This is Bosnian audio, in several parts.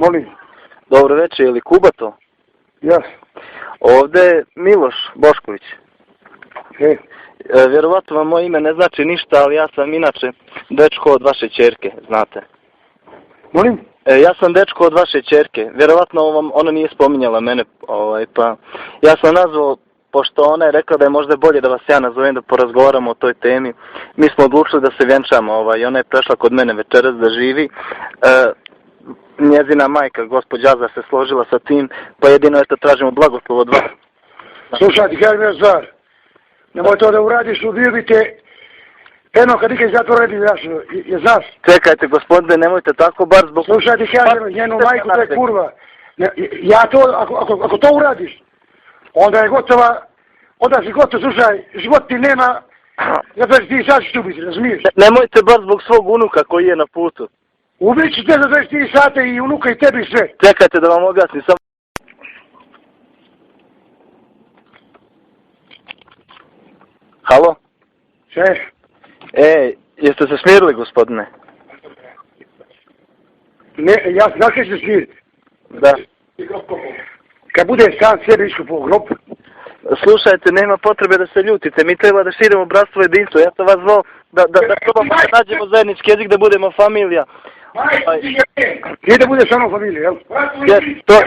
Molim. Dobro večer, je li Kuba to? Ja. Ovdje je Miloš Bošković. He. Vjerovatno vam moje ime ne znači ništa, ali ja sam inače dečko od vaše ćerke, znate. Molim? Ja sam dečko od vaše ćerke. Vjerovatno vam ona nije spominjala mene, pa ja sam nazvao, pošto ona je rekla da je možda bolje da vas ja nazovem da porazgovaramo o toj temi. Mi smo odlučili da se vjenčamo, i ona je prešla kod mene večeras da živi. Njezina majka, gospođa Aza, se složila sa tim, pa jedino eto tražimo blagoslov od vas. Slušaj, ti kažem još stvar. Nemoj to da uradiš, ubijete. Eno, kad nikad zato radi, je znaš. Čekajte, gospodine, nemojte tako bar zbog... Slušaj, ti kažem, njenu majku, to je kurva. Ja to, ako to uradiš, onda je gotova, onda si gotov, slušaj, život ti nema, zato ćeš ti sad ćeš ubiti, razumiješ? Nemojte bar zbog svog unuka koji je na putu. Ubit ću te za 24 sata i unuka i tebi sve. Čekajte da vam objasnim samo. Halo? Sve. Jeste se smirili, gospodine? Ne, ja znaš kaj ću smiriti? Da. Kad bude sam sebi iskupao grob. Slušajte, nema potrebe da se ljutite. Mi treba da širimo bratstvo jedinstvo. Ja sam vas zvao da probamo da nađemo zajednički jezik, da budemo familija. Ti da budeš ono familija, jel?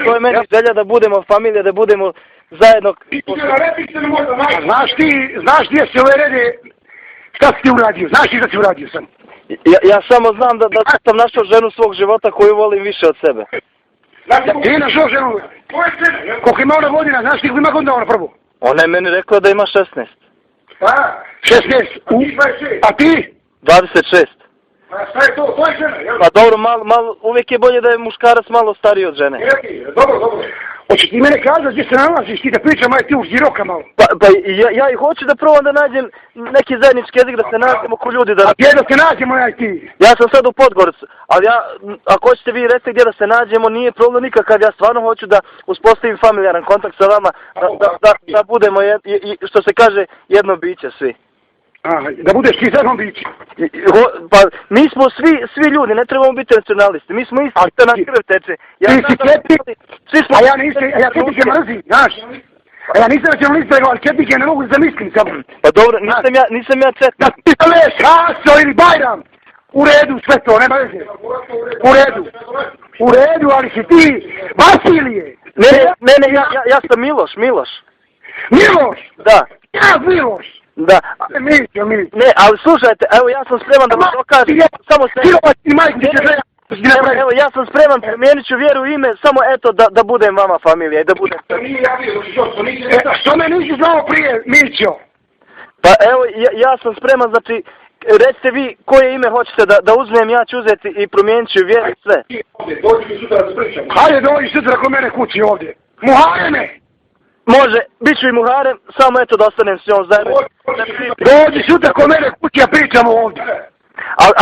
To je meni želja da budemo familija, da budemo zajedno... Znaš ti jesi ove rede, šta si ti uradio? Znaš ti da si uradio sam? Ja samo znam da sam našao ženu svog života koju volim više od sebe. Ti je našao ženu? Koliko ima ona godina? Znaš ti koliko ima godina ona prvo? Ona je meni rekla da ima 16. 16? A ti? 26. Šta je to? To je žena, jel? Pa dobro, uvijek je bolje da je muškarac malo stariji od žene. Dobro. Hoće ti mene kazati gdje se nalaziš, ti da pričam, aj ti u žiroka malo. Pa ja i hoću da probam da nađem neki zajednički jezik, da se nađemo ko ljudi da... A gdje da se nađemo, aj ti? Ja sam sad u Podgoricu, ali ako hoćete vi recite gdje da se nađemo, nije problem nikakav, ja stvarno hoću da uspostavim familijaran kontakt sa vama, da budemo, što se kaže, jedno biće svi. Da budeš ti jednom biće. Pa mi smo svi ljudi, ne trebamo biti nacionalisti, mi smo isti, to na krv teče. Ti si ketnik, a ja ketnike mrzim, znaš. A ja nisam nacionalista, ali ketnike ne mogu zamislim samo. Pa dobro, nisam ja četnik. Da ti zoveš Haso ili Bajram, u redu sve to, nema veze. U redu, ali si ti Vasilije. Ne, ja sam Miloš. Miloš? Da. Ja Miloš. Da. Miloš. Ne, ali slušajte, evo ja sam spreman da vam dokažem, samo se... Evo, ja sam spreman, promijenit ću vjeru i ime, samo eto da budem vama familija i da budem... Što me nisi znao prije, Mićo? Pa evo, ja sam spreman, znači, recite vi koje ime hoćete da uzmem, ja ću uzeti i promijenit ću vjeru i sve. Hajde, dođi sutra kod mene kući ovdje. Muhareme! Može, bit ću i Muharem, samo eto da ostanem s njom zajedno. Dođi sutra kod mene kući, ja pričamo ovdje.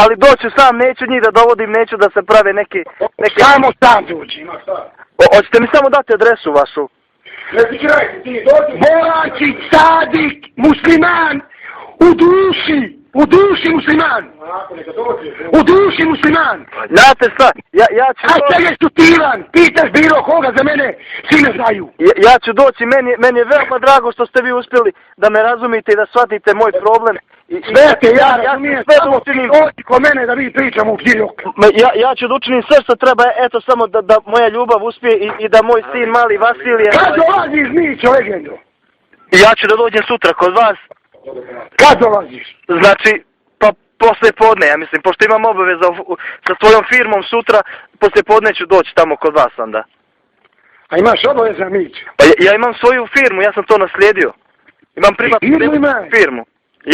Ali doću sam, neću njih da dovodim, neću da se prave neki... Samo sam dođi. Hoćete mi samo dati adresu vašu? Boračić, sadik, musliman, u duši musliman. U duši musliman. Znate šta, ja ću... A čega su tivan? Pitaš bilo koga za mene, svi ne znaju. Ja ću doći, meni je veoma drago što ste vi uspjeli da me razumite i da shvatite moj problem. Sve te ja razumijem, samo dođi ko mene da vi pričamo u žirok. Ja ću da učinim sve što treba, eto samo da moja ljubav uspije i da moj sin mali Vasilije... Kad dolaziš Mićo, legendo? Ja ću da dođem sutra kod vas. Kad dolaziš? Znači, pa poslije podne, ja mislim, pošto imam obaveza sa svojom firmom sutra, poslije podne ću doći tamo kod vas onda. A imaš obaveza, Mićo? Pa ja imam svoju firmu, ja sam to naslijedio. Imam privatnu firmu.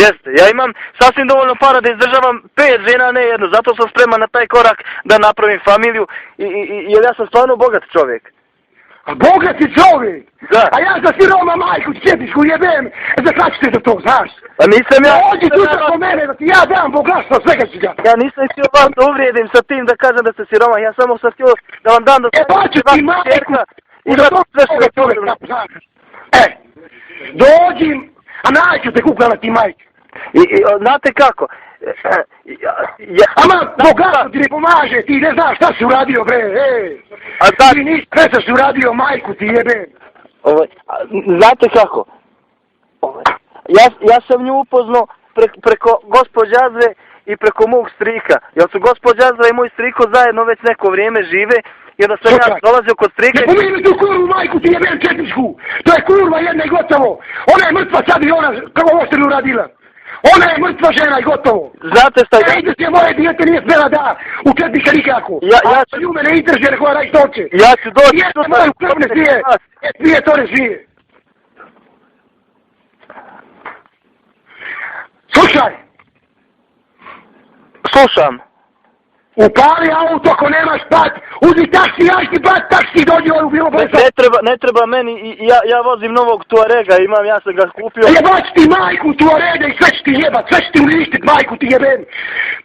Jeste, ja imam sasvim dovoljno para da izdržavam 5 žena, ne jednu, zato sam spreman na taj korak da napravim familiju, jer ja sam stvarno bogat čovjek. A bogati čovjek? Da. A ja za siroma majku četišku jebem, za kad ćete za to, znaš? Pa nisam ja... Dođi sutra po mene, da ti ja dam bogatstvo, svega ću ga. Ja nisam htio vas da uvrijedim sa tim da kažem da ste siroma, ja samo sam htio da vam dam da... Baću ti majku! I da to sve što je čovjek, znaš? Dođim, a naću te kukala ti majke. I znate kako, Ama bogatstvo ti ne pomaže, ti ne znaš šta si uradio, bre, Ti nisi sve si uradio, majku ti jebe. Znate kako? Ja sam nju upoznao preko gospođe Azve i preko mog strika. Jer su gospođa Azva i moj striko zajedno već neko vrijeme žive. I onda sam ja dolazio kod strike... Ne pomijeli tu kurvu, majku ti jebem četničku. To je kurva jedna i gotovo. Ona je mrtva sad i ona, kako ovo ste mi uradila. Ona je mrtva žena i gotovo. Znate šta... Ne interesuje moje dijete, nije smjela da u četnika nikako. A ju me ne interesuje neko radi toče. Ja ću doći... Jeste moje ukrvne svije. Svije to ne svije. Slušaj. Slušam. Upali auto ako nemaš pat, uzmi taksi, ja ti pat, taksi dođi u bilo bolest. Ne treba meni, ja vozim novog Tuarega, ja sam ga kupio. Jebać ti majku Tuarega i sve ću ti jebat, sve ću ti uništit majku ti jebem.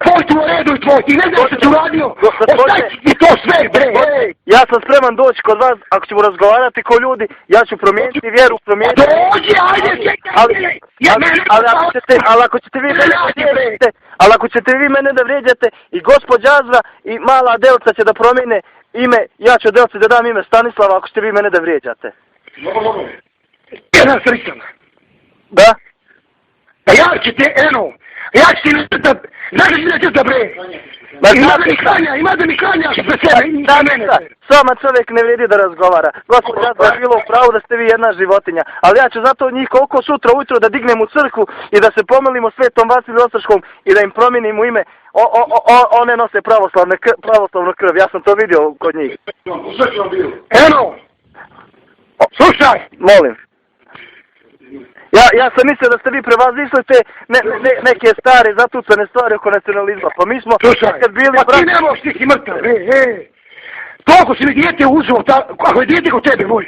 Tvoj Tuaregu i tvoj, ti ne znaš što ću radio, ostavit ti to sve, bre, Ja sam spreman doći kod vas, ako ćemo razgovarati ko ljudi, ja ću promijeniti vjeru, promijeniti... Dođi, ajde, čekaj, ali ako ćete vi mene da vrijeđate, ali ako ćete vi mene da vrijeđate i gospođa Azva i mala Delca će da promijene ime, ja ću Delci da dam ime Stanislava ako ćete vi mene da vrijeđate. Jedan sricama. Da? Pa ja ću te, ja ću ti nacrtat, znaš li da ću da bre? Ima da mi klanjaš za sebe i za mene. S vama čovjek ne vrijedi da razgovara. Gospođa Azva je bilo u pravu da ste vi jedna životinja, ali ja ću zato njih koliko sutra ujutro da dignem u crkvu i da se pomolimo Svetom Vasiliju Ostroškom i da im promijenimo ime. One nose pravoslavnu krv, ja sam to vidio kod njih. Slušaj! Molim. Ja sam mislio da ste vi prevazišli te neke stare zatucane stvari oko nacionalizma, pa mi smo nekad bili... Pa ti ne možeš, ti si mrtav, toliko si mi dijete uzeo, ako je dijete kod tebe, moj.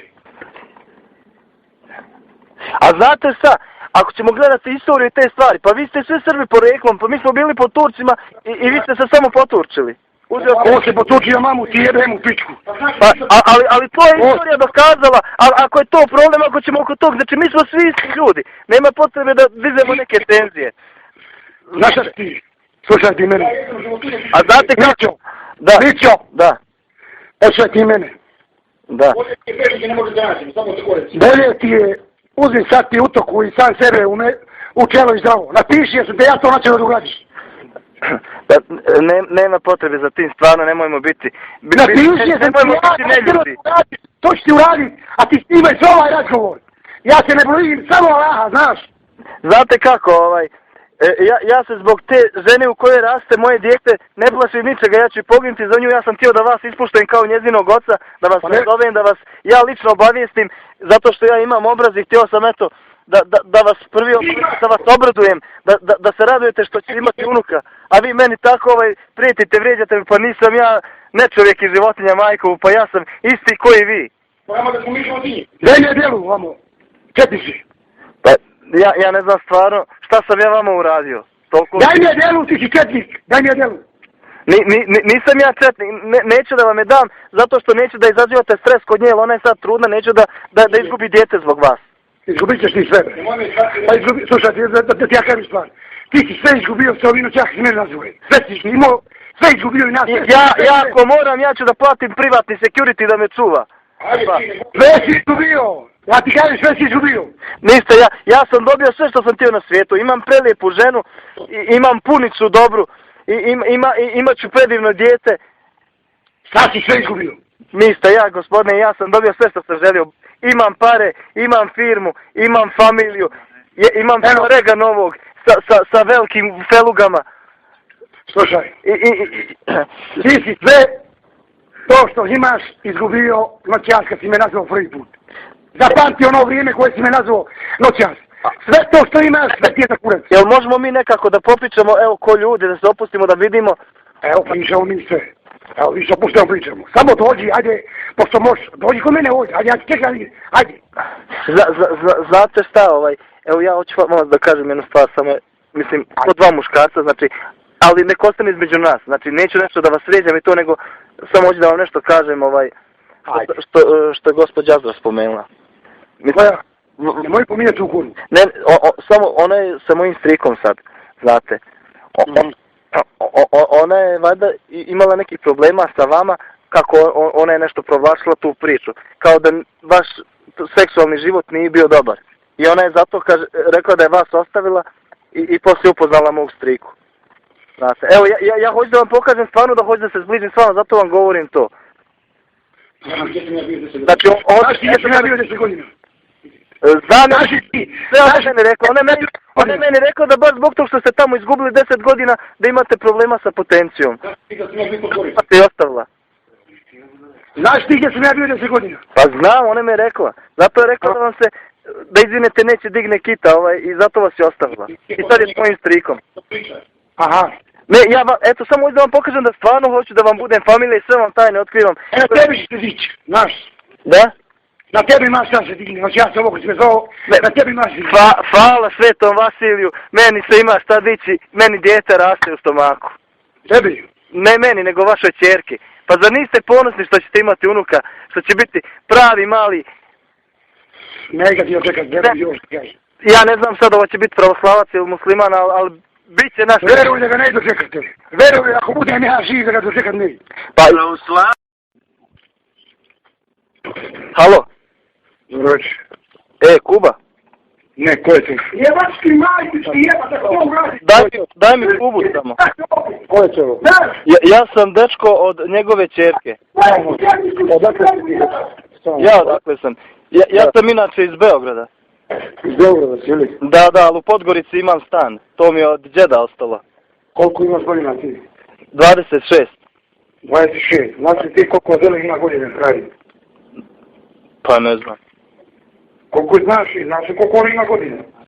A znate šta? Ako ćemo gledati istoriju i te stvari, pa vi ste svi Srbi poreklom, pa mi smo bili pod Turcima i vi ste se samo poturčili. Ovo se poturčio mamu, ti jebem u pičku. Ali to je istorija dokazala, ako je to problem, ako ćemo oko tog, znači mi smo svi isti ljudi, nema potrebe da dizemo neke tenzije. Znaš šta ti? Slušaj ti mene. A znate kako? Mićo! Da. Slušaj ti mene. Da. Bolje ti je, uzmi sad ti utoku i sam sebe u čelo i zdravo. Napiši jer sam te ja to načelo da uradiš. Nema potrebe za tim, stvarno nemojmo biti. Napiši jer sam te neljudi. To ću ti uradit, a ti snimaj sve ovaj razgovor. Ja se ne bojim, samo Allaha, znaš. Znate kako, ja se zbog te žene u kojoj raste moje dijete ne plašim ničega, ja ću poginuti za nju, ja sam htio da vas ispuštem kao njezinog oca, da vas nazovem, da vas ja lično obavijestim, zato što ja imam obraz i htio sam eto da vas prvi da vas obradujem, da se radujete što će imati unuka, a vi meni tako prijetite, vrijeđate mi, pa nisam ja ne čovjek i životinja majkovu, pa ja sam isti koji vi. Daj mi djelu, vamo, četnici. Ja ne znam stvarno šta sam ja vama uradio. Daj mi djelu, ti si četnik, daj mi djelu. Nisam ja četnik, neću da vam je dam, zato što neću da izazivate stres kod nje, ona je sad trudna, neću da izgubi dijete zbog vas. Izgubit ćeš ti sve. Slušaj, da ti ja kažem stvar. Ti si sve izgubio s ovim čak si ne nazove. Sve si imao, sve izgubio i nas. Ja ako moram, ja ću da platim privatni security da me čuva. Sve si izgubio. Ja ti kažem, sve si izgubio. Niste, ja sam dobio sve što sam htio na svijetu. Imam prelijepu ženu, imam punicu dobru, imat ću predivno dijete. Šta si sve izgubio? Niste, gospodine, ja sam dobio sve što sam želio. Imam pare, imam firmu, imam familiju, imam Tuarega novog sa velikim felugama. Slušaj, ti si sve to što imaš izgubio noćas kad si me nazvao prvi put. Zapamti ono vrijeme koje si me nazvao noćas. Sve to što imaš, sve ti je za kurac. Jel možemo mi nekako da popričamo, evo ko ljudi, da se opustimo, da vidimo? Evo pričamo mi sve. Evo više opustimo pričamo. Samo dođi, ajde, pošto možeš, dođi kod mene ovdje, ajde, ja ti čekam, ajde. Znate šta, evo ja hoću vam da kažem jednu stvar, samo, mislim, kod dva muškarca, znači, ali nek ostane između nas, znači, neću nešto da vas vrijeđam i to, nego samo hoću da vam nešto kažem, što je gospođa Azra spomenula. Koja? Nemoj pominjati u kunu. Ne, samo ona je sa mojim strikom sad, znate. Ona je valjda imala nekih problema sa vama, kako ona je nešto provlačila tu priču. Kao da vaš seksualni život nije bio dobar. I ona je zato rekla da je vas ostavila i poslije upoznala mog striku. Znate, evo, ja hoću da vam pokažem stvarno da hoću da se zbližim s vama, zato vam govorim to. Znači, ja sam ja bio 10 godina. Znam, sve ona meni rekao. Ona je meni rekao da baš zbog toga što ste tamo izgubili 10 godina da imate problema sa potencijom. Pa te je ostavila. Znaš ti gdje sam ja bio 10 godina? Pa znam, ona me je rekla. Zato je rekla da vam se, da izvinete, neće digne kita i zato vas je ostavila. I sad je s mojim strikom. Aha. Ne, eto, samo hoću da vam pokažem da stvarno hoću da vam budem familija i sve vam tajne otkrivam. Na tebi će se dići, znaš. Da? Na tebi imaš šta se digne, znači ja sam ovog sve zao, na tebi imaš digne. Hvala Svetom Vasiliju, meni se ima šta dići, meni dijete raste u stomaku. Tebi? Ne meni, nego vašoj ćerki. Pa zar niste ponosni što ćete imati unuka, što će biti pravi mali... Negativno čekat, ne bi još kaži. Ja ne znam sad ovo će biti pravoslavac ili musliman, ali bit će naš... Veruj da ga ne dočekate. Veruj, ako budem ja živ da ga dočekat ne. Pa... Halo? Dobro večer. Kuba? Ne, ko je to? Jebački majčički jeba, tako to uradi. Daj mi Kubu samo. Ko je to? Ja sam dečko od njegove ćerke. Odakle si ti? Ja odakle sam. Ja sam inače iz Beograda. Iz Beograda si ili? Da, ali u Podgorici imam stan. To mi je od džeda ostalo. Koliko imaš godina ti? 26. 26. Znači ti koliko zeli ima godina radi? Pa ne znam. Koliko znaš koliko on ima godina?